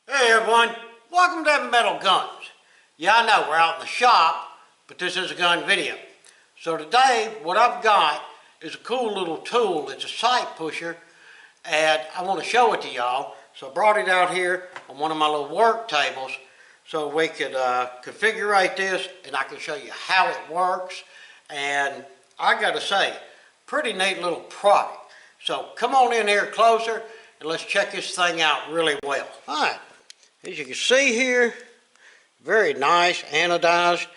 Hey everyone, welcome to Metal Guns. Yeah, I know we're out in the shop, but this is a gun video. So today, what I've got is a cool little tool. It's a sight pusher, and I want to show it to y'all. So I brought it out here on one of my little work tables so we could configure this, and I can show you how it works. And I gotta say, pretty neat little product. So come on in here closer, and let's check this thing out really well. All right. As you can see here, very nice, anodized.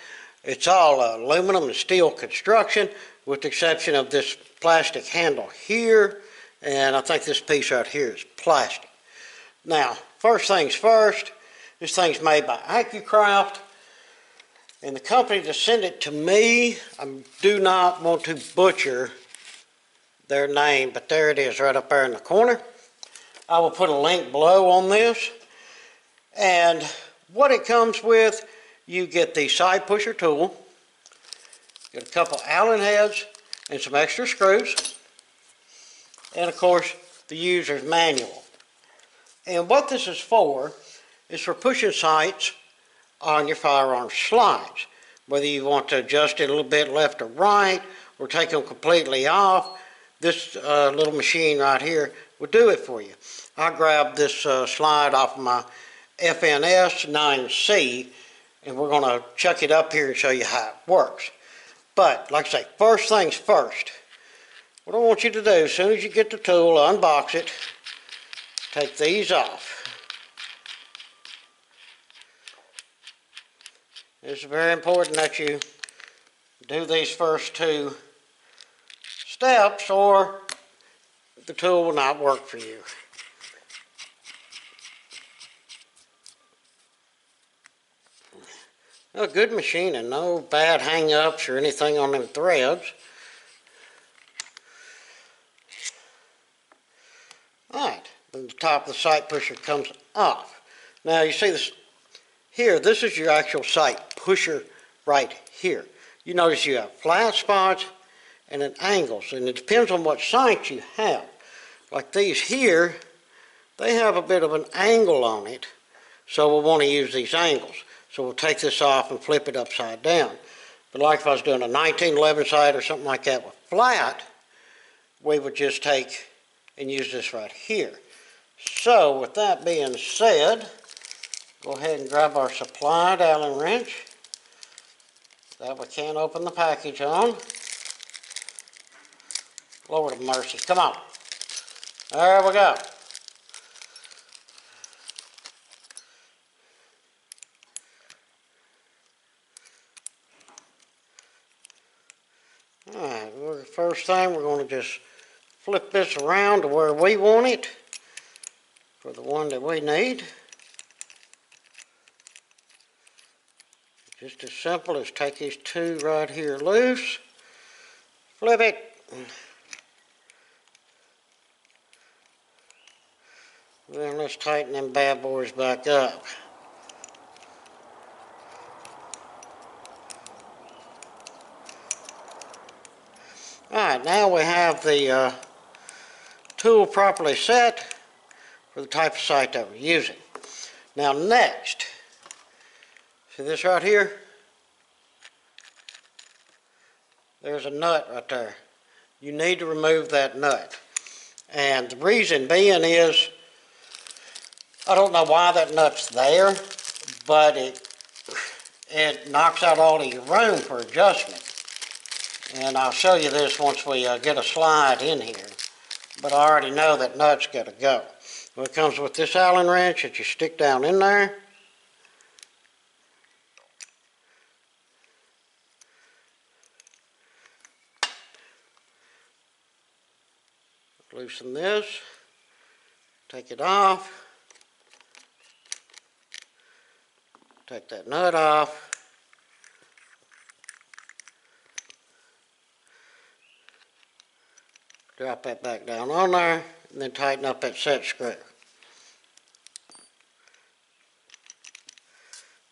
It's all aluminum and steel construction with the exception of this plastic handle here, and I think this piece right here is plastic. Now, first things first, this thing's made by ACCUCRAFT, and the company that sent it to me, I do not want to butcher their name, but there it is right up there in the corner. I will put a link below on this. And what it comes with, you get the side pusher tool, get a couple Allen heads and some extra screws, and of course the user's manual. And what this is for pushing sights on your firearm slides. Whether you want to adjust it a little bit left or right, or take them completely off, this little machine right here will do it for you. I grabbed this slide off of my FNS 9C, and we're going to chuck it up here and show you how it works. But like I say, first things first, what I want you to do as soon as you get the tool, unbox it, take these off. It's very important that you do these first two steps or the tool will not work for you. A good machine and no bad hang-ups or anything on them threads. Alright, then the top of the sight pusher comes off. Now you see this here, this is your actual sight pusher right here. You notice you have flat spots and then angles, and it depends on what sight you have. Like these here, they have a bit of an angle on it, so we'll want to use these angles. So we'll take this off and flip it upside down. But like if I was doing a 1911 sight or something like that with flat, we would just take and use this right here. So with that being said, go ahead and grab our supplied Allen wrench that we can't open the package on. Lord of mercy, come on. There we go. Alright, well, the first thing we're going to just flip this around to where we want it for the one that we need. Just as simple as take these two right here loose, flip it, then let's tighten them bad boys back up. Alright, now we have the tool properly set for the type of sight that we're using. Now next, see this right here? There's a nut right there. You need to remove that nut. And the reason being is, I don't know why that nut's there, but it knocks out all of your room for adjustment. And I'll show you this once we get a slide in here. But I already know that nut's got to go. Well, it comes with this Allen wrench that you stick down in there. Loosen this. Take it off. Take that nut off. Drop that back down on there, and then tighten up that set screw.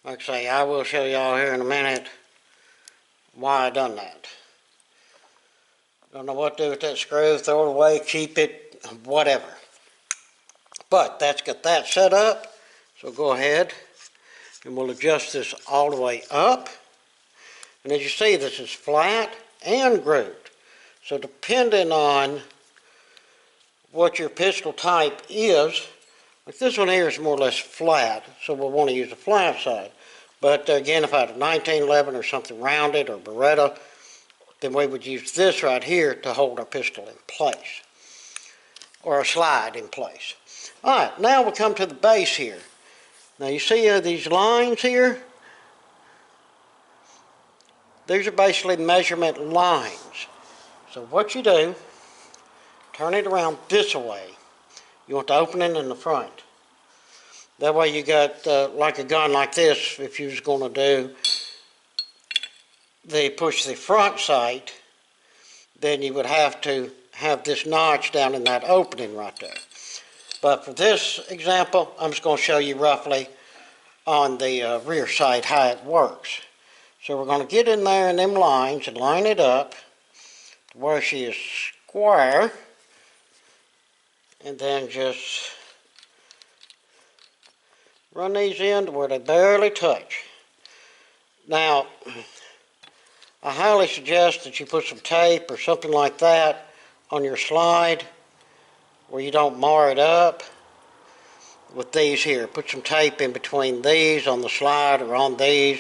Like I say, I will show y'all here in a minute why I done that. Don't know what to do with that screw, throw it away, keep it, whatever. But that's got that set up. So go ahead and we'll adjust this all the way up. And as you see, this is flat and grooved. So depending on what your pistol type is, like this one here is more or less flat, so we'll want to use the flat side. But again, if I had a 1911 or something rounded or Beretta, then we would use this right here to hold our pistol in place, or a slide in place. All right, now we come to the base here. Now you see these lines here? These are basically measurement lines. So what you do, turn it around this way. You want the opening in the front. That way you got, like a gun like this, if you was going to push the front sight, then you would have to have this notch down in that opening right there. But for this example, I'm just going to show you roughly on the rear sight how it works. So we're going to get in there in them lines and line it up to where she is square, and then just run these in to where they barely touch. Now, I highly suggest that you put some tape or something like that on your slide where you don't mar it up with these here. Put some tape in between these on the slide or on these,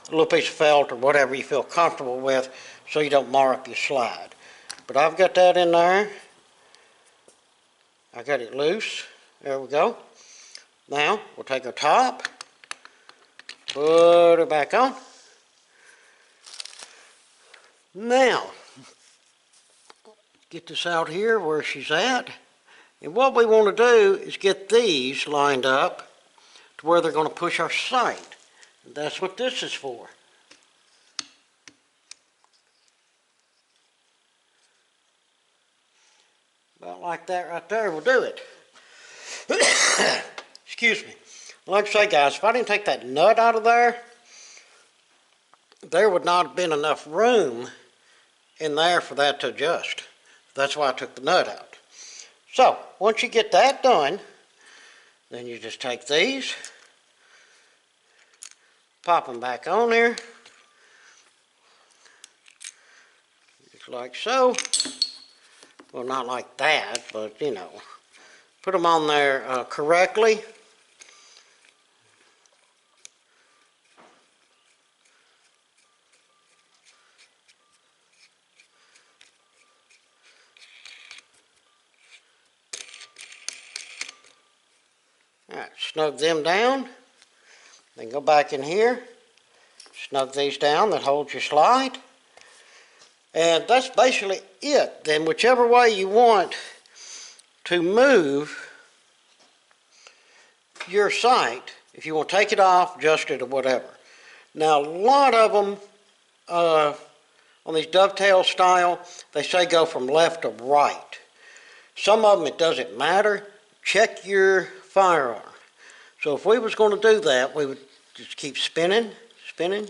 a little piece of felt or whatever you feel comfortable with, so you don't mar up your slide. But I've got that in there. I got it loose. There we go. Now we'll take our top, put it back on. Now get this out here where she's at, and what we want to do is get these lined up to where they're going to push our sight. And that's what this is for. About like that right there will do it. Excuse me. Like I say, guys, if I didn't take that nut out of there, there would not have been enough room in there for that to adjust. That's why I took the nut out. So, once you get that done, then you just take these, pop them back on there, just like so. Well, not like that, but you know, put them on there correctly. Alright, snug them down. Then go back in here, snug these down that holds your slide. And that's basically it. Then whichever way you want to move your sight, if you want to take it off, adjust it, or whatever. Now, a lot of them on these dovetail style, they say go from left to right. Some of them it doesn't matter. Check your firearm. So if we was going to do that, we would just keep spinning, spinning,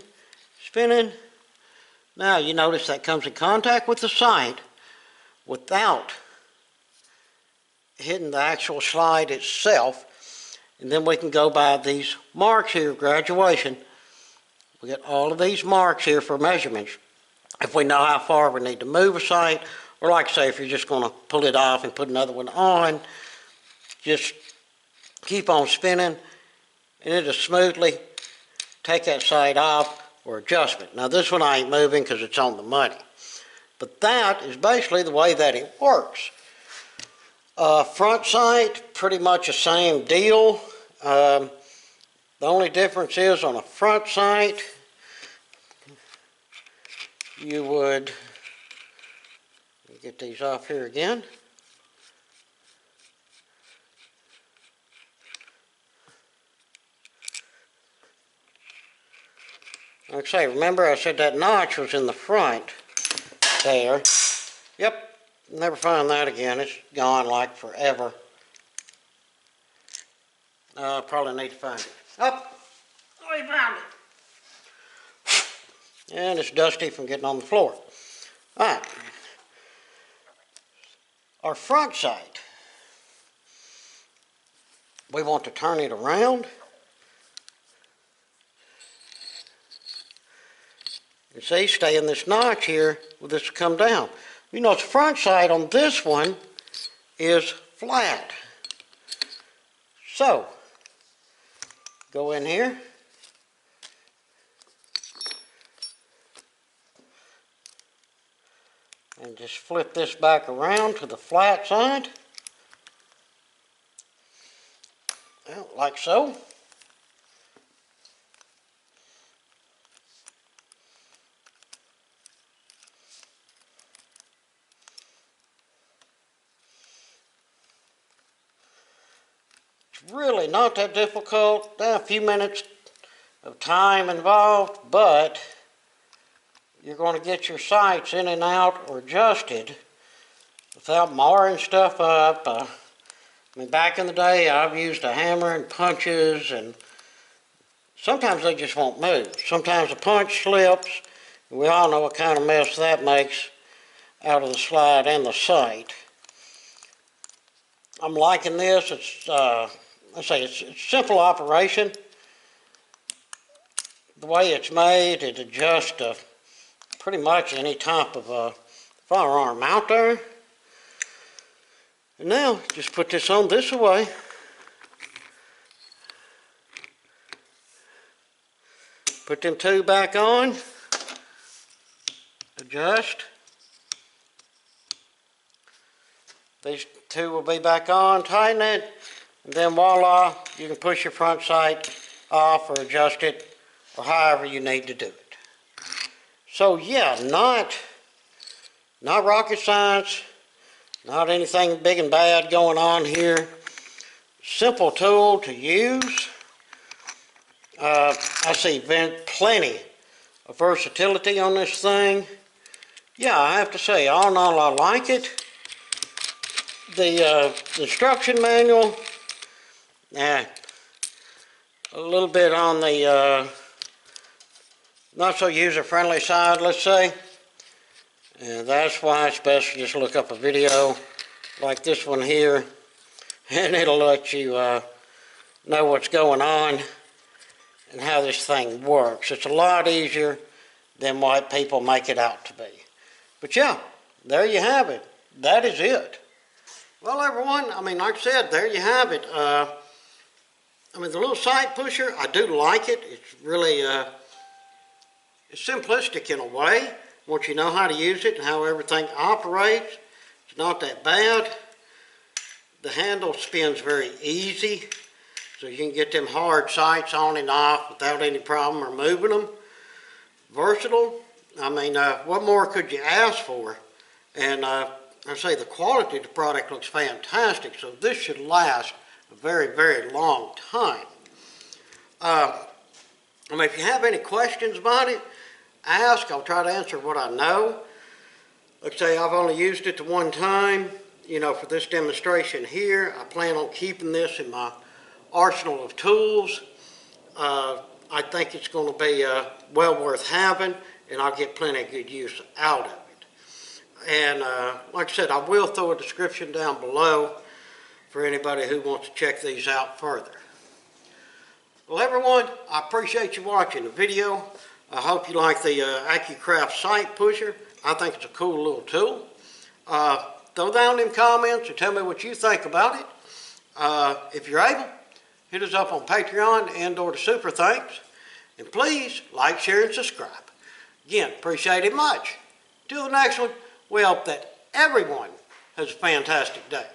spinning. Now you notice that comes in contact with the sight without hitting the actual slide itself. And then we can go by these marks here, graduation. We got all of these marks here for measurements. If we know how far we need to move a sight, or like I say, if you're just going to pull it off and put another one on, just keep on spinning and it'll smoothly take that sight off or adjustment. Now this one I ain't moving because it's on the money. But that is basically the way that it works. Front sight, pretty much the same deal. The only difference is on a front sight, you would, get these off here again. Like I say, remember I said that notch was in the front there. Yep, never find that again. It's gone like forever. Probably need to find it. Oh, we found it. And it's dusty from getting on the floor. All right. Our front sight, we want to turn it around And see, stay in this notch here, well, this will come down. You know, the front side on this one is flat. So, go in here. And just flip this back around to the flat side. Well, like so. It's really not that difficult. A few minutes of time involved, but you're going to get your sights in and out or adjusted without marring stuff up. I mean, back in the day, I've used a hammer and punches, and sometimes they just won't move. Sometimes the punch slips, and we all know what kind of mess that makes out of the slide and the sight. I'm liking this. It's, let's say, it's simple operation. The way it's made, it adjusts to pretty much any type of firearm out there. And now, just put this on this way. Put them two back on. Adjust. These two will be back on. Tighten it. And then voila, you can push your front sight off or adjust it or however you need to do it. So yeah, not rocket science, not anything big and bad going on here. Simple tool to use. I see plenty of versatility on this thing. Yeah, I have to say, all in all, I like it. The instruction manual, a little bit on the not so user-friendly side, let's say. And that's why it's best to just look up a video like this one here, and it'll let you know what's going on and how this thing works. It's a lot easier than what people make it out to be. But yeah, there you have it. That is it. Well, everyone, I mean, like I said, there you have it. I mean, the little sight pusher, I do like it. It's really it's simplistic in a way. Once you know how to use it and how everything operates, it's not that bad. The handle spins very easy, so you can get them hard sights on and off without any problem or moving them. Versatile. I mean, what more could you ask for? And I say the quality of the product looks fantastic, so this should last a very, very long time. I mean, if you have any questions about it, ask. I'll try to answer what I know. Like I say, I've only used it the one time, you know, for this demonstration here. I plan on keeping this in my arsenal of tools. I think it's going to be well worth having, and I'll get plenty of good use out of it. And like I said, I will throw a description down below for anybody who wants to check these out further. Well, everyone, I appreciate you watching the video. I hope you like the ACCUCRAFT sight pusher. I think it's a cool little tool. Throw down them comments and tell me what you think about it. If you're able, hit us up on Patreon and or the Super Thanks. And please like, share, and subscribe. Again, appreciate it much. Till the next one, we hope that everyone has a fantastic day.